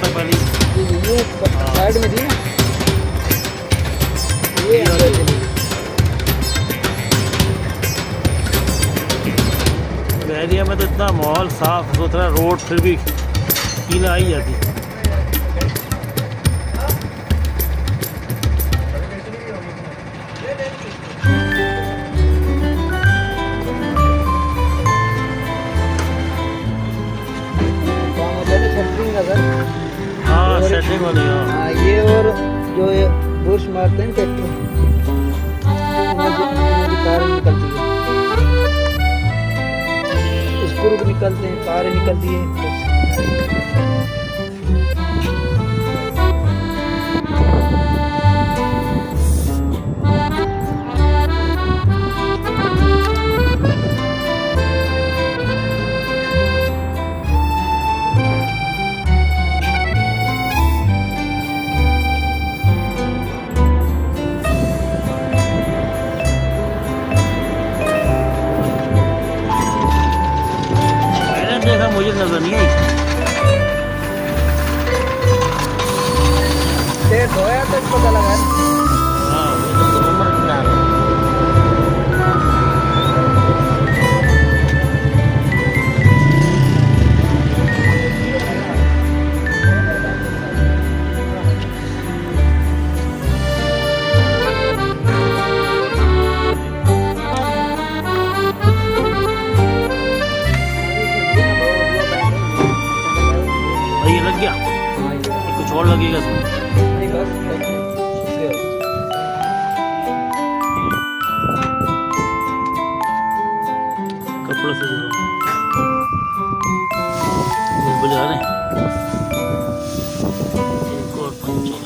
तक पहले ये साइड में थी ना, ये अंदर चली गई। एरिया में तो इतना माहौल साफ सुथरा, रोड फिर भी कीला आई जाती। हाँ सेटिंग वाली। हाँ ये और जो ये बुश मारते हैं ट्रैक्टर, कार निकलती है, स्क्रू निकलते हैं, कार निकलती है। देखा मुझे नजर नहीं आई। धोया तो पता लगा। हाँ वो तो नंबर कितना है। लग गया कुछ और लगेगा इसमें। कपड़ा से बुझा रहे एक और पंचर।